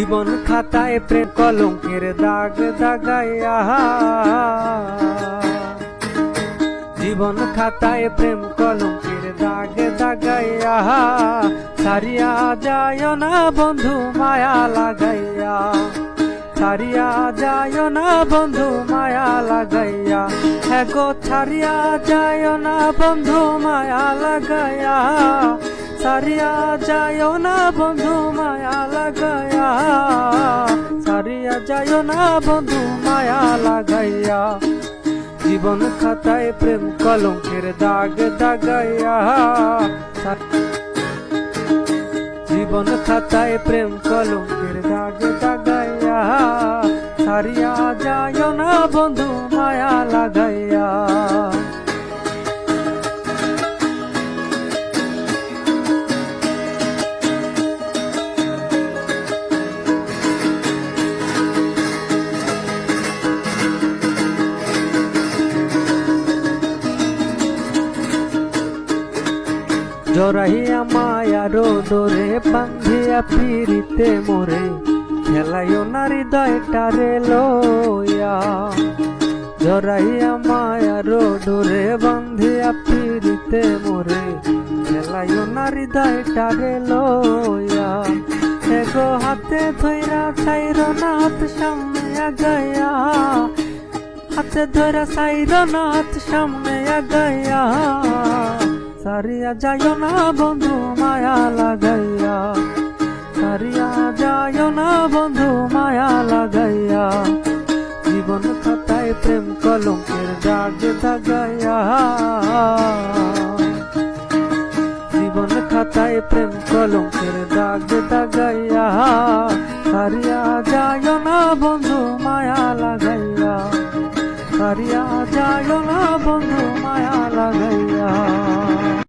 জীবন খাতায় প্রেম কলঙ্কের দাগ দাগাইয়া, জীবন খাতায় প্রেম কলঙ্কের দাগ দাগাইয়া, ছাড়িয়া যায় না বন্ধু মায়া লাগাইয়া, ছাড়িয়া যায় না বন্ধু মায়া লাগাইয়া, হ্যাঁ গো ছাড়িয়া যায় না বন্ধু মায়া লাগাইয়া, ছাড়িয়া যায় না বন্ধু মায়া লাগাইয়া, ছাড়িয়া যায় না বন্ধু মায়া লাগাইয়া, জীবন খাতায় প্রেম কলঙ্কের দাগ দাগাইয়া, জীবন খাতায় প্রেম কলঙ্কের দাগ দাগাইয়া, ছাড়িয়া যায় না বন্ধু মায়া লাগাইয়া। জড়াইয়া মায়ার ডোরে বান্ধিয়া পিরিতে মোরে, খেলাইও না হৃদয়টারে লইয়া, জড়াইয়া মায়ার ডোরে বান্ধিয়া পিরিতে মোরে, খেলাইও না হৃদয়টারে লইয়া, এগো হাতে ধইরা চাইর না হাত সামনে আগাইয়া, হাতে ধইরা চাইর না হাত সামনে আগাইয়া, ছাড়িয়া যায় না বন্ধু মায়া লাগাইয়া, ছাড়িয়া যায় না বন্ধু মায়া লাগাইয়া, জীবন খাতায় প্রেম কলঙ্কের দাগ দাগাইয়া, জীবন খাতায় প্রেম কলঙ্কের দাগ দাগাইয়া, ছাড়িয়া যায় না বন্ধু মায়া লাগাইয়া, ছাড়িয়া যায় না